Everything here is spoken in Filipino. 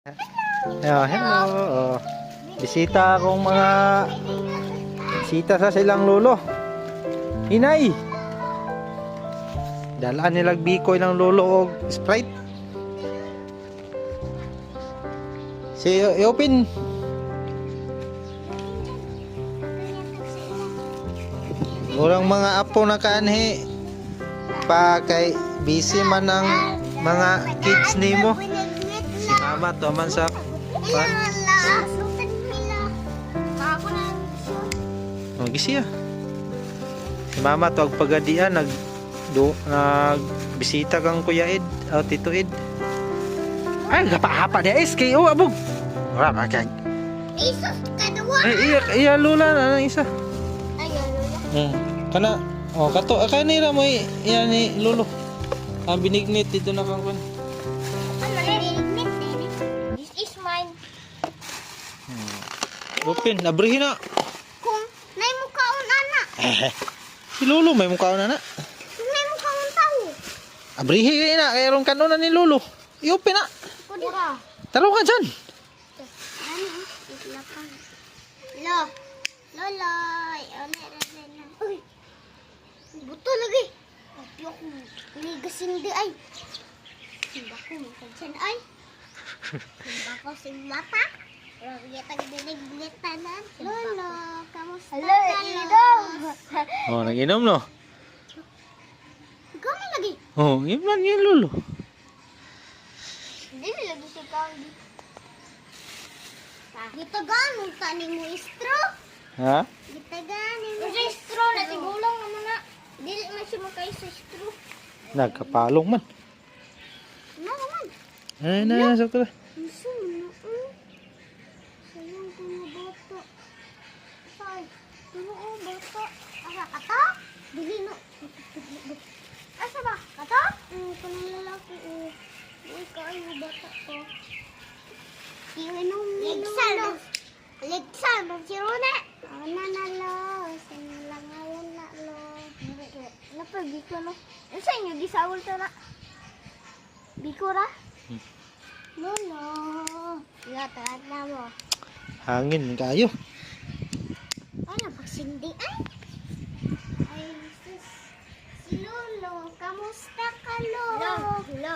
Hello. Oh. Bisita akong mga bisita sa silang lolo. Hinay. Dalaan nilag bikoy ng lolo og Sprite. Si open. Murang mga apo na kaanhi pa kay busy man ang mga kids nimo. Si mama to man sa pan. Oh, gisiya. Si mama to ag pagadian nag bisita kang Kuya Ed o Tito Ed. Ay gapa-hapa dia SK oh abog. Ora makay. Isos kadua. Iya lula na isa. Ayo lula. Kana oh kato kanira mo iya ni lolo. Ang binignit dito na kang kun. This is mine. Open, abrihin na. Kung nay mukhaon ana. Si lolo may mukha na na. Nay mukhaon tao. Abrihin na kay ron kanuna ni lolo. I-open na. Kudira. Taro ka dyan. Ano? Islapan. Lo. Loloy. Uy. Buto lagi. Apyo ko. Ligasin di ay. Simba ko magkansan ay. Simba ko simlata. Ragyatag dinig-tanan. Lolo. Kamusta ka lo? Oh, nag-inom no? Gami lagi. Oh, yun man yun lolo. Hindi lagi si Candy. Dito ganun tani mo istro. Ha? Dito ganun mo istro na tigulang naman na. Dili man siya makay sa istro. Nagkapalong man. Ano naman? Ay, nasok ka na. Iso mo na. Sayang ko na bata. Say, tulo ko bata. Asa kata? Dili no. Asa ba? Kata? Kanang lalaki o. Uy, kayo bata ko. Iwanong Legsal. Legsal, magsiruna. Ana na lo. Sinilangayan na lo. Napagi ko no. Ano sa inyo? Gisawal ka na. Biko ra? Lolo. Gatag na mo. Hangin kayo. Ay, napagsindi ay. Ay, sis. Si Lolo. Kamusta ka, Lo? Lo.